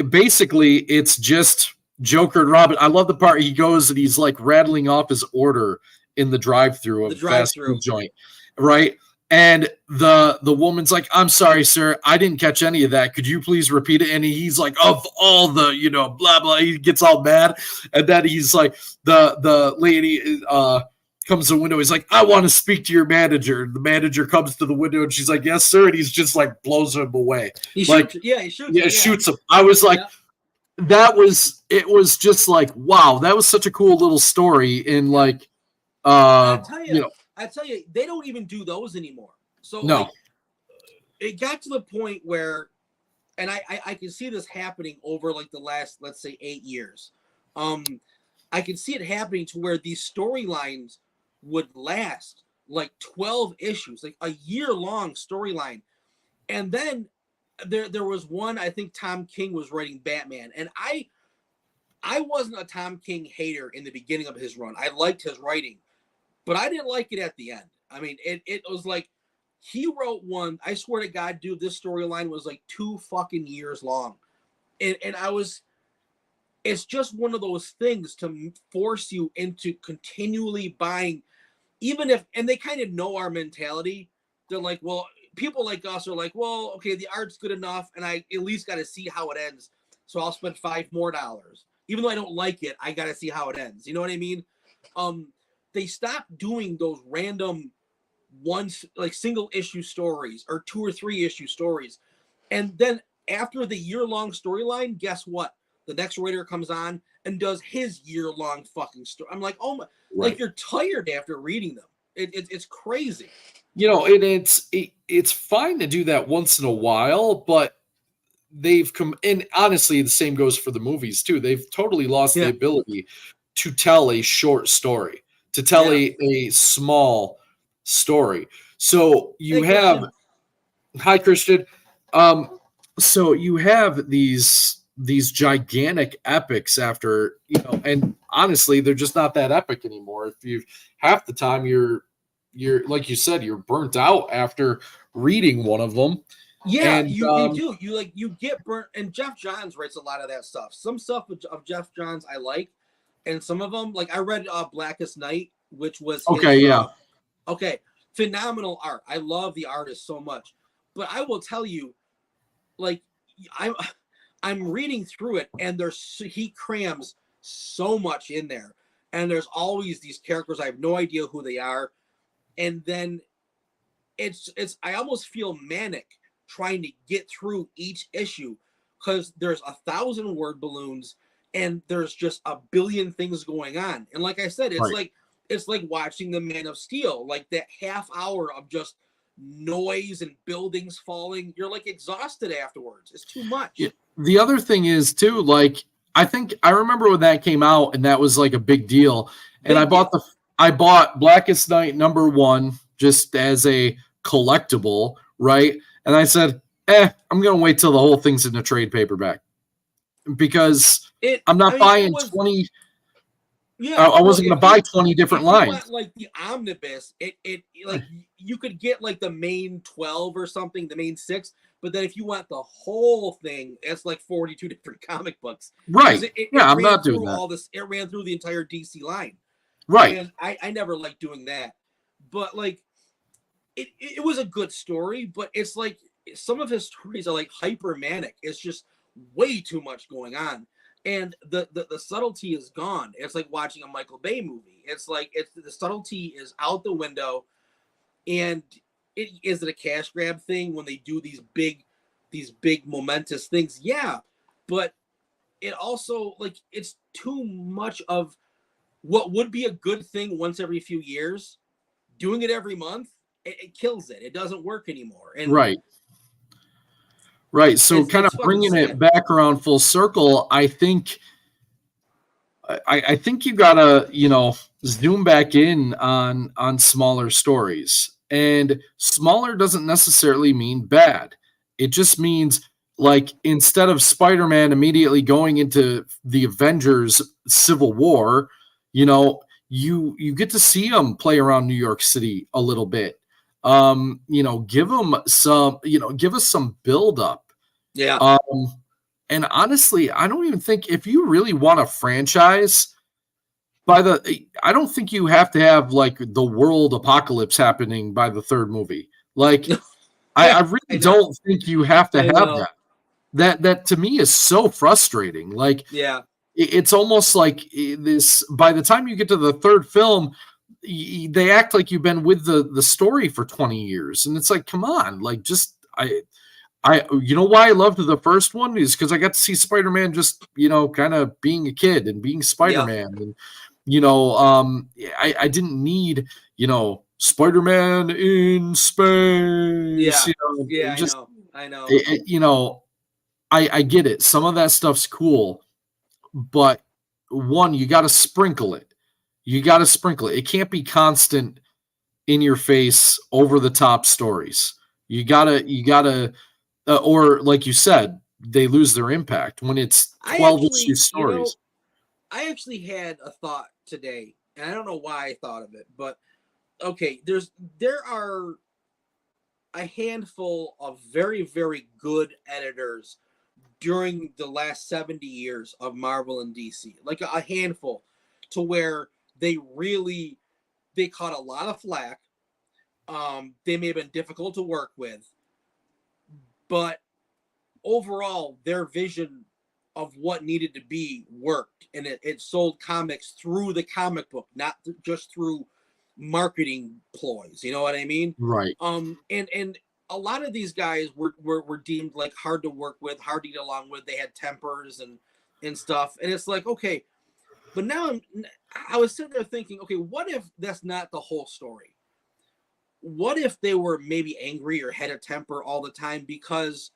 basically it's just Joker and Robin. I love the part he goes and he's like rattling off his order in the drive-through of a fast food joint, right? And the woman's like, "I'm sorry, sir, I didn't catch any of that. Could you please repeat it?" And he's like, "Of all the, blah blah." He gets all mad, and then he's like, the lady comes to the window. He's like, "I want to speak to your manager." The manager comes to the window, and she's like, "Yes, sir." And he's just like blows him away. He shoots him. I was like, it was just like, wow, that was such a cool little story. And like, I tell you, they don't even do those anymore. So no, it got to the point where, and I can see this happening over like the last, let's say 8 years. I can see it happening to where these storylines would last like 12 issues, like a year-long storyline. And then there was one, I think Tom King was writing Batman, and I wasn't a Tom King hater in the beginning of his run. I liked his writing, but I didn't like it at the end. I mean, it was like he wrote one, I swear to God, dude, this storyline was like 2 fucking years long. And it's just one of those things to force you into continually buying, even if, and they kind of know our mentality. They're like, well, people like us are like, well, okay, the art's good enough, and I at least got to see how it ends. So I'll spend $5 more. Even though I don't like it, I got to see how it ends. You know what I mean? They stopped doing those random single issue stories or 2 or 3 issue stories. And then after the year-long storyline, guess what? The next writer comes on and does his year-long fucking story. I'm like, oh my, like you're tired after reading them. It's crazy. It's fine to do that once in a while, but they've come, and honestly, the same goes for the movies too. They've totally lost the ability to tell a short story, to tell a small story. So you have, hi Christian. So you have these gigantic epics after, and honestly, they're just not that epic anymore. If you half the time you're like you said, you're burnt out after reading one of them. Yeah, and, you do. You get burnt. And Jeff Johns writes a lot of that stuff. Some stuff of Jeff Johns I like, and some of them, like I read Blackest Night, which was phenomenal art. I love the artist so much. But I will tell you, like, I'm reading through it, and he crams so much in there, and there's always these characters I have no idea who they are, and then it's I almost feel manic trying to get through each issue because there's 1,000 word balloons and there's just a billion things going on. And like I said, it's like watching the Man of Steel, like that half hour of just noise and buildings falling. You're like exhausted afterwards. It's too much. Yeah. The other thing is too, like, I think I remember when that came out and that was like a big deal. And I bought Blackest Night #1 just as a collectible, right? And I said, I'm gonna wait till the whole thing's in a trade paperback because I'm not buying 20. Yeah, I wasn't going to buy 20 different lines. Want, like the omnibus, it like you could get like the main 12 or something, the main 6. But then if you want the whole thing, it's like 42 different comic books. Right. I'm not doing that. All this. It ran through the entire DC line. Right. And I never liked doing that. But like, it was a good story, but it's like some of his stories are like hyper manic. It's just way too much going on. And the subtlety is gone. It's like watching a Michael Bay movie. It's like the subtlety is out the window. And is it a cash grab thing when they do these big momentous things? Yeah, but it also like it's too much of what would be a good thing once every few years. Doing it every month, it kills it. It doesn't work anymore. And Right. So kind of bringing it back around full circle, I think you gotta, zoom back in on smaller stories. And smaller doesn't necessarily mean bad. It just means like instead of Spider-Man immediately going into the Avengers Civil War, you get to see him play around New York City a little bit. Give them some, give us some build up. Yeah. And honestly, I don't even think if you really want a franchise I don't think you have to have like the world apocalypse happening by the third movie. Like I really don't think you have to have that. That to me is so frustrating. Like, yeah, it's almost like this, by the time you get to the third film, they act like you've been with the story for 20 years. And it's like, come on, like you know why I loved the first one is because I got to see Spider-Man just, kind of being a kid and being Spider-Man. And, I didn't need, Spider-Man in space. Yeah. I know. I get it. Some of that stuff's cool, but one, you got to sprinkle it. It can't be constant in your face, over the top stories. You gotta, or like you said, they lose their impact when it's 12 issue stories. I actually had a thought today, and I don't know why I thought of it, but okay, there are a handful of very, very good editors during the last 70 years of Marvel and DC, like a handful, to where they caught a lot of flack. They may have been difficult to work with, but overall, their vision of what needed to be worked, and it sold comics through the comic book, not just through marketing ploys. You know what I mean? Right. And a lot of these guys were deemed like hard to work with, hard to get along with. They had tempers and stuff, and it's like, okay, but now I was sitting there thinking, okay, what if that's not the whole story? What if they were maybe angry or had a temper all the time? Because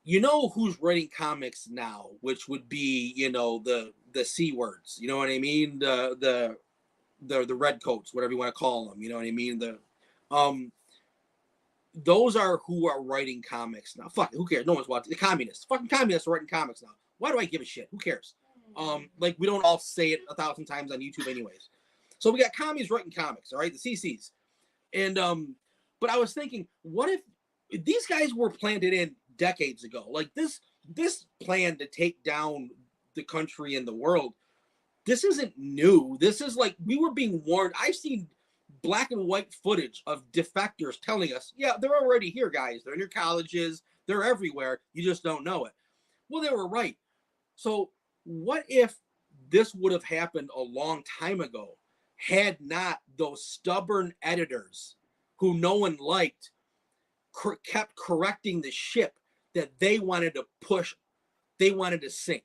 who's writing comics now, which would be, the C words, you know what I mean? The red coats, whatever you want to call them, you know what I mean? Those are who are writing comics now. Fuck it, who cares? No one's watching. The communists. Fucking communists are writing comics now. Why do I give a shit? Who cares? Like, we don't all say it 1,000 times on YouTube anyways. So we got commies writing comics, all right? The CCs. And but I was thinking, what if these guys were planted in decades ago? Like this plan to take down the country and the world, this isn't new. This is like, we were being warned. I've seen black and white footage of defectors telling us, yeah, they're already here, guys. They're in your colleges. They're everywhere. You just don't know it. Well, they were right. So what if this would have happened a long time ago had not those stubborn editors who no one liked kept correcting the ship that they wanted to push, they wanted to sink?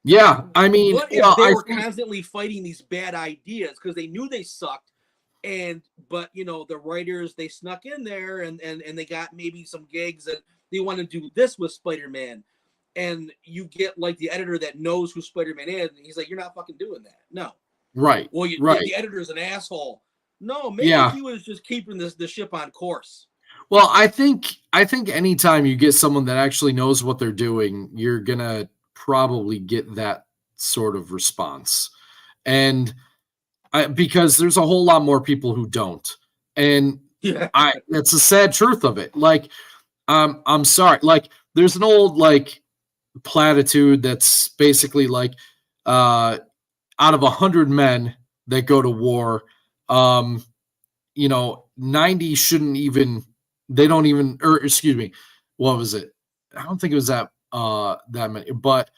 Yeah, I mean, what if they were constantly fighting these bad ideas because they knew they sucked, but you know, the writers, they snuck in there and they got maybe some gigs and they want to do this with Spider-Man, and you get like the editor that knows who Spider-Man is, and he's like, you're not fucking doing that. No. Right. Well, the editor's an asshole. No, maybe he was just keeping the ship on course. Well, I think anytime you get someone that actually knows what they're doing, you're gonna probably get that sort of response. And because there's a whole lot more people who don't. And that's a sad truth of it. Like, I'm sorry. Like, there's an old like platitude that's basically like, out of 100 men that go to war, 90 shouldn't even, they don't even, or excuse me, what was it? I don't think it was that many, but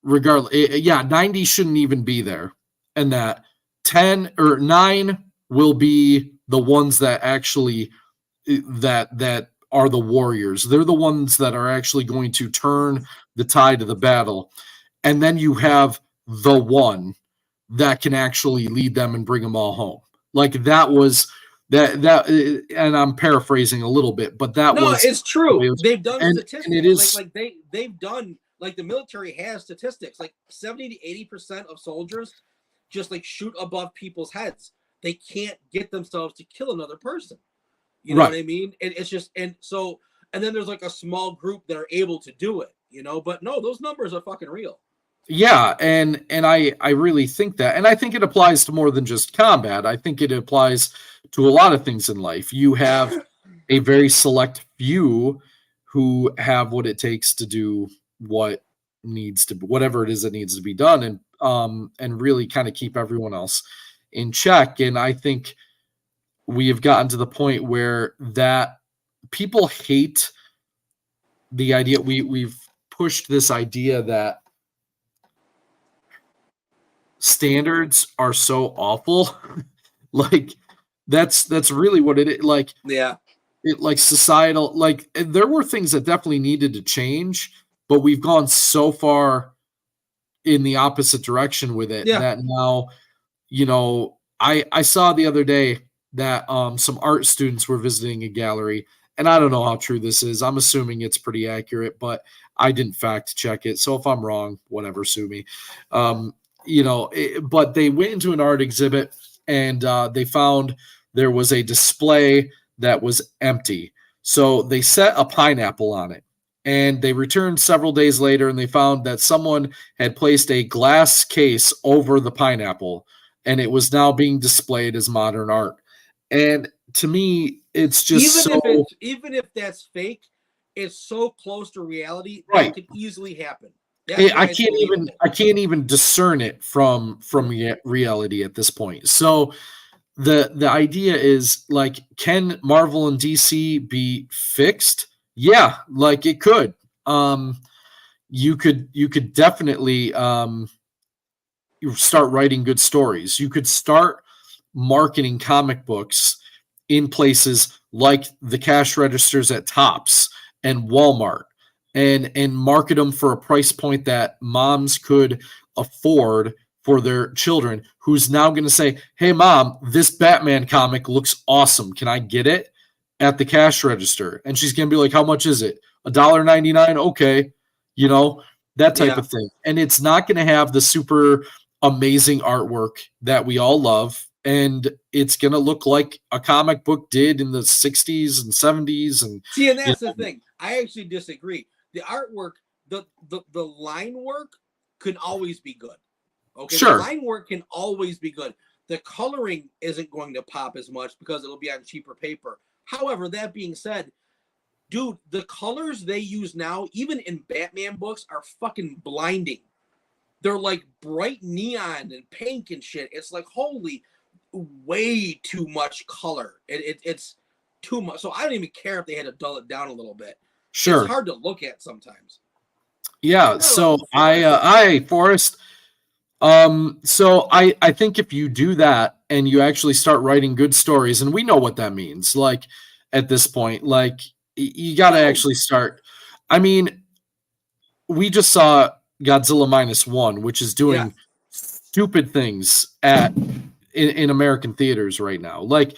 regardless, 90 shouldn't even be there, and that 10 or 9 will be the ones that actually that are the warriors. They're the ones that are actually going to turn the tide of the battle, and then you have the one that can actually lead them and bring them all home. Like that was that, and I'm paraphrasing a little bit, but it's true. They've done statistics. And it is like they've done, like the military has statistics, like 70 to 80% of soldiers just like shoot above people's heads. They can't get themselves to kill another person. You know what I mean? And it's just, and then there's like a small group that are able to do it, but no, those numbers are fucking real. Yeah, and I really think that, and I think it applies to more than just combat. I think it applies to a lot of things in life. You have a very select few who have what it takes to do whatever it is that needs to be done, and really kind of keep everyone else in check. And I think we have gotten to the point where that people hate the idea. We've pushed this idea that standards are so awful. Like that's really what it is. Like, societal, like there were things that definitely needed to change, but we've gone so far in the opposite direction with it that now, I saw the other day that some art students were visiting a gallery, and I don't know how true this is. I'm assuming it's pretty accurate, but I didn't fact check it. So if I'm wrong, whatever, sue me. But they went into an art exhibit and they found there was a display that was empty. So they set a pineapple on it, and they returned several days later and they found that someone had placed a glass case over the pineapple, and it was now being displayed as modern art. And to me, it's just even if that's fake, it's so close to reality that it could easily happen. I can't even discern it from reality at this point. So the idea is, like, can Marvel and DC be fixed? Yeah, like it could. You could definitely start writing good stories. You could start marketing comic books in places like the cash registers at Tops and Walmart, and market them for a price point that moms could afford for their children, who's now going to say, hey mom, this Batman comic looks awesome, can I get it at the cash register? And she's going to be like, how much is it? $1.99. Okay. That type of thing. And it's not going to have the super amazing artwork that we all love, and it's going to look like a comic book did in the 60s and 70s. And see, and that's the thing. I actually disagree. The artwork, the line work can always be good. Okay, sure. The line work can always be good. The coloring isn't going to pop as much because it'll be on cheaper paper. However, that being said, dude, the colors they use now, even in Batman books, are fucking blinding. They're like bright neon and pink and shit. It's like, holy, way too much color. It's too much. So I don't even care if they had to dull it down a little bit. Sure. It's hard to look at sometimes. Yeah. So Forrest. So I think if you do that and you actually start writing good stories, and we know what that means, like at this point, like you got to actually start. I mean, we just saw Godzilla -1, which is doing stupid things in American theaters right now. Like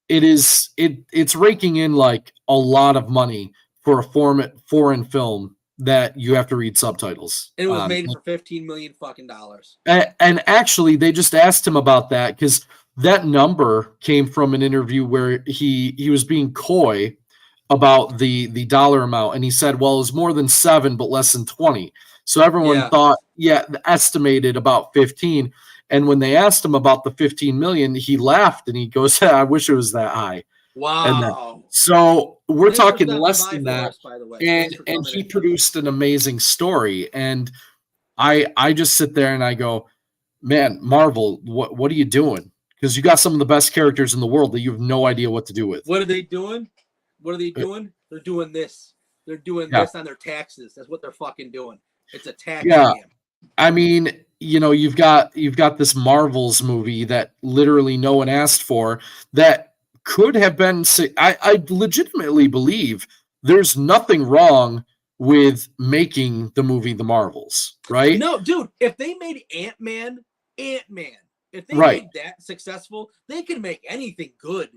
it's raking in like a lot of money for a foreign film that you have to read subtitles. And it was made for $15 million fucking dollars. And actually, they just asked him about that because that number came from an interview where he was being coy about the dollar amount, and he said, "Well, it was more than 7, but less than 20." So everyone thought, estimated about 15. And when they asked him about the 15 million, he laughed and he goes, "I wish it was that high." Wow. So we're talking Thanks for less stopping than by, that. Forrest, by the way. And he produced an amazing story. And I just sit there and I go, man, Marvel, what are you doing? Because you got some of the best characters in the world that you have no idea what to do with. What are they doing? What are they doing? They're doing this. They're doing this on their taxes. That's what they're fucking doing. It's a tax scam. I mean, you know, you've got this Marvels movie that literally no one asked for that could have been. I legitimately believe there's nothing wrong with making the movie The Marvels, right? No, dude, if they made Ant-Man, if they made that successful, they can make anything good.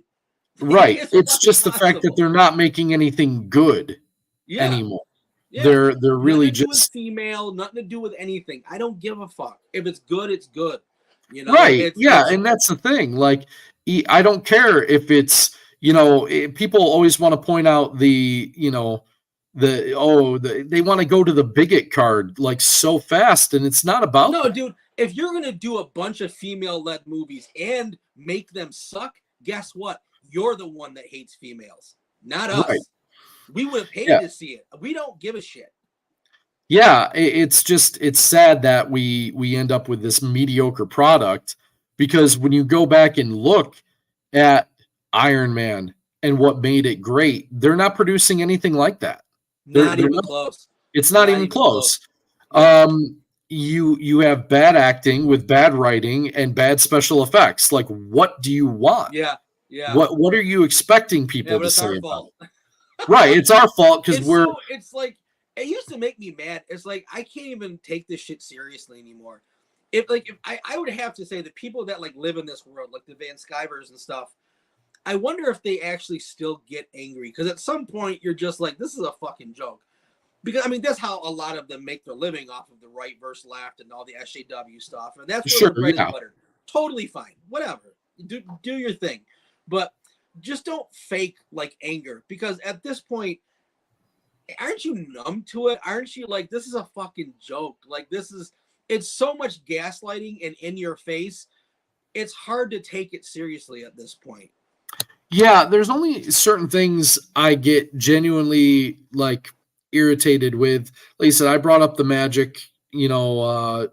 Right. It's just the fact that they're not making anything good anymore. Yeah. They're really nothing to do just with female, nothing to do with anything. I don't give a fuck. If it's good, it's good. You know, right? And that's the thing. Like, I don't care if it's, you know, people always want to point out the, you know, they want to go to the bigot card like so fast, and it's not about that. Dude. If you're gonna do a bunch of female-led movies and make them suck, guess what? You're the one that hates females, not us. Right. We would have paid to see it. We don't give a shit. Yeah, it's sad that we end up with this mediocre product, because when you go back and look at Iron Man and what made it great, they're not producing anything like that. Not even close. It's not even close. You have bad acting with bad writing and bad special effects. Like, what do you want? Yeah. What are you expecting people to say about it? Right, it's our fault because it's like, it used to make me mad. It's like I can't even take this shit seriously anymore. If I would have to say the people that like live in this world, like the Van Skyvers and stuff, I wonder if they actually still get angry, because at some point you're just like, this is a fucking joke. Because I mean, that's how a lot of them make their living, off of the right versus left and all the SJW stuff, and that's where the bread and butter. Totally fine, whatever. Do your thing, but just don't fake like anger, because at this point, aren't you numb to it? Aren't you like, this is a fucking joke? Like, it's so much gaslighting and in your face. It's hard to take it seriously at this point. Yeah, there's only certain things I get genuinely like irritated with. Like I said, I brought up the magic, you know,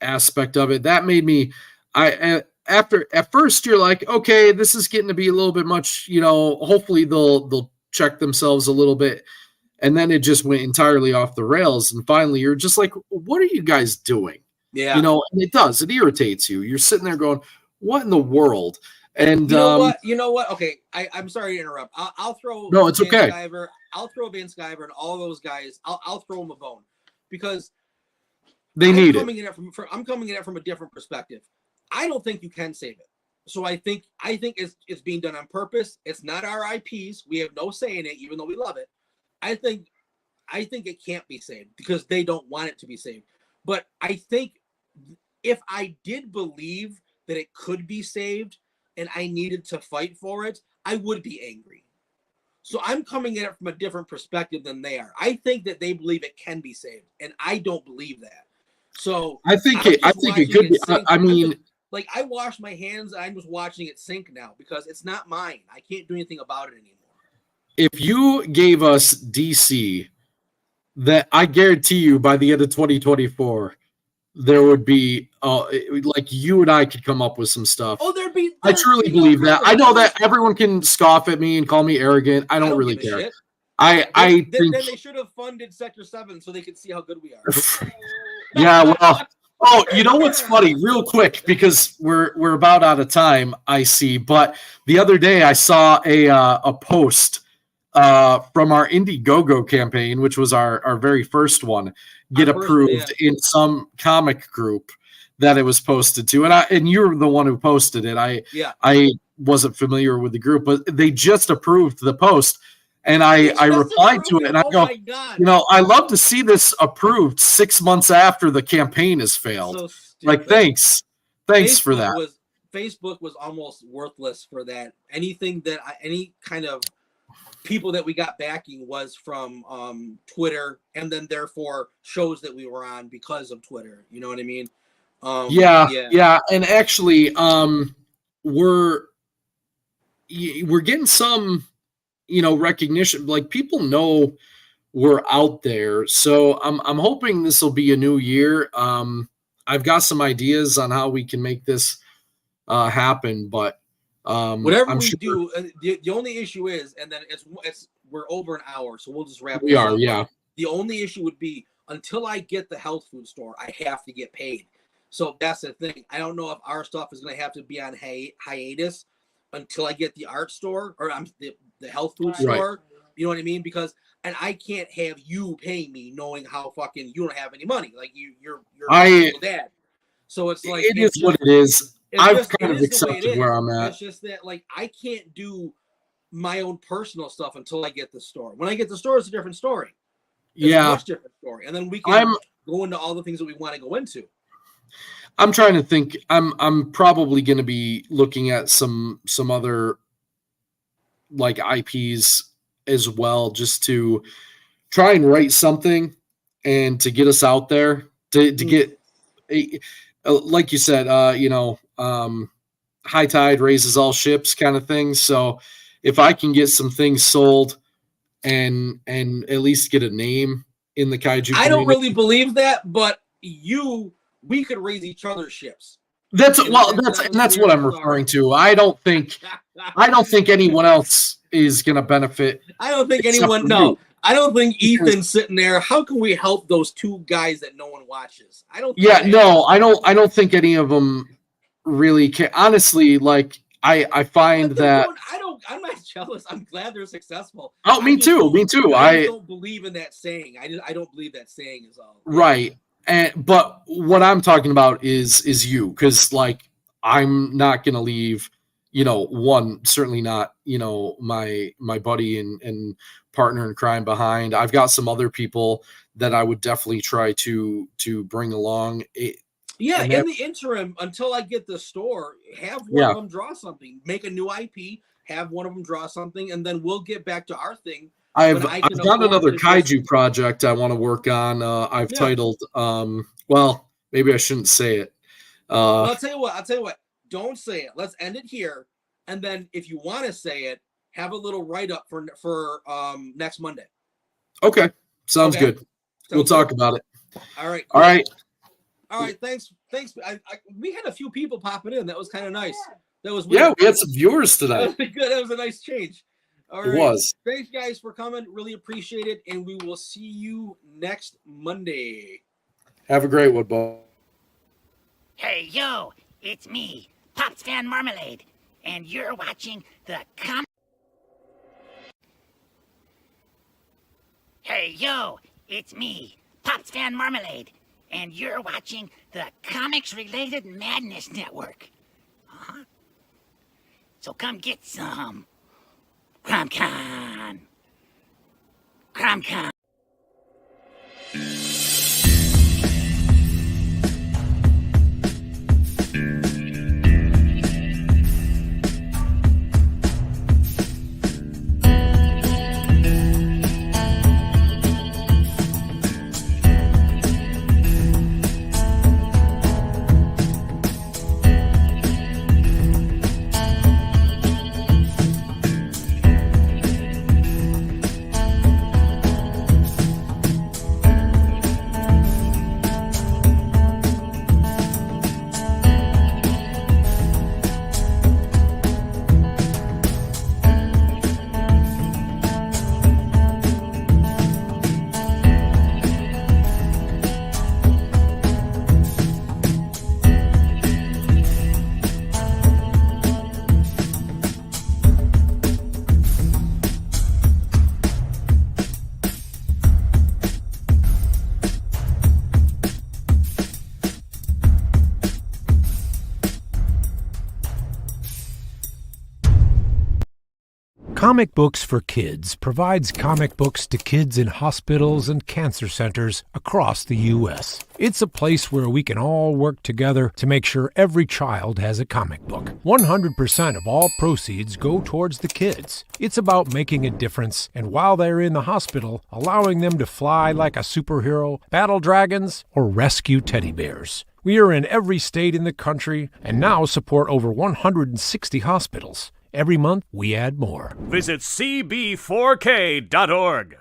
aspect of it. That made me, at first you're like, okay, this is getting to be a little bit much, you know, hopefully they'll check themselves a little bit. And then it just went entirely off the rails. And finally you're just like, what are you guys doing? Yeah. You know, and it irritates you. You're sitting there going, what in the world? And you know what? Okay. I'm sorry to interrupt. I'll throw it's Van okay. Skyver, I'll throw Van Skyver and all those guys. I'll throw them a bone, because they need it. I'm coming at it from a different perspective. I don't think you can save it. So I think it's being done on purpose. It's not our IPs. We have no say in it, even though we love it. I think it can't be saved because they don't want it to be saved. But I think if I did believe that it could be saved and I needed to fight for it, I would be angry. So I'm coming at it from a different perspective than they are. I think that they believe it can be saved, and I don't believe that. So I think it could be. I mean, like, I wash my hands. I'm just watching it sink now because it's not mine. I can't do anything about it anymore. If you gave us DC, that I guarantee you by the end of 2024, there would be like you and I could come up with some stuff. Oh, I truly believe that. I know that everyone can scoff at me and call me arrogant. I don't really care. Shit. I think then they should have funded Sector 7 so they could see how good we are. Yeah, well, oh, you know what's funny? Real quick, because we're about out of time, I see. But the other day I saw a post from our Indiegogo campaign, which was our very first one, get approved in some comic group that it was posted to. And you're the one who posted it. I wasn't familiar with the group, but they just approved the post. And I replied to it and I go, you know, I love to see this approved 6 months after the campaign has failed. Like, thanks for that. Facebook was almost worthless for that. Anything that any kind of people that we got backing was from Twitter, and then therefore shows that we were on because of Twitter. You know what I mean? Yeah. And actually, we're getting some, you know, recognition. Like, people know we're out there, so I'm hoping this will be a new year. I've got some ideas on how we can make this happen, but whatever we do, the only issue is, and then we're over an hour, so we'll just wrap. We are, yeah. The only issue would be until I get the health food store, I have to get paid. So that's the thing. I don't know if our stuff is going to have to be on hiatus until I get the art store or the health food store. Right. You know what I mean? Because I can't have you pay me knowing how fucking you don't have any money. Like you're dad. So it's like it is what it is. I've kind of accepted where I'm at. It's just that, like, I can't do my own personal stuff until I get the store. When I get the store, it's a different story. It's a much different story. And then we can go into all the things that we want to go into. I'm trying to think. I'm probably going to be looking at some other like IPs as well, just to try and write something and to get us out there to get like you said, you know, high tide raises all ships kind of thing. So if I can get some things sold and at least get a name in the kaiju community. I don't really believe that, but we could raise each other's ships. That's what I'm referring to. I don't think anyone else is going to benefit. I don't think anyone. No, I don't think Ethan's sitting there. How can we help those two guys that no one watches? I don't. I don't think any of them really can. Honestly, like I find that I'm not jealous. I'm glad they're successful. Oh, me too. I don't believe in that saying. I don't believe that saying is all right. But what I'm talking about is you, because like I'm not gonna leave, you know, certainly not, you know, my buddy and partner in crime behind. I've got some other people that I would definitely try to bring along. In the interim, until I get the store, have one of them draw something, make a new IP, have one of them draw something, and then we'll get back to our thing. I've got another kaiju project I want to work on. I've titled, well, maybe I shouldn't say it. I'll tell you what. Don't say it. Let's end it here. And then if you want to say it, have a little write-up for next Monday. Okay. Sounds good. We'll talk about it. All right. Cool. All right. Thanks. We had a few people popping in. That was kind of nice. That was weird. Yeah, we had some viewers today. That was good. That was a nice change. All right. It was. Thanks, guys, for coming. Really appreciate it. And we will see you next Monday. Have a great one, Bo. Hey, yo, it's me, Pops Fan Marmalade, and you're watching the Hey, yo, it's me, Pops Fan Marmalade, and you're watching the Comics-Related Madness Network. Uh-huh. So come get some. CromCon. Comic Books for Kids provides comic books to kids in hospitals and cancer centers across the U.S. It's a place where we can all work together to make sure every child has a comic book. 100% of all proceeds go towards the kids. It's about making a difference, and while they're in the hospital, allowing them to fly like a superhero, battle dragons, or rescue teddy bears. We are in every state in the country and now support over 160 hospitals. Every month, we add more. Visit cb4k.org.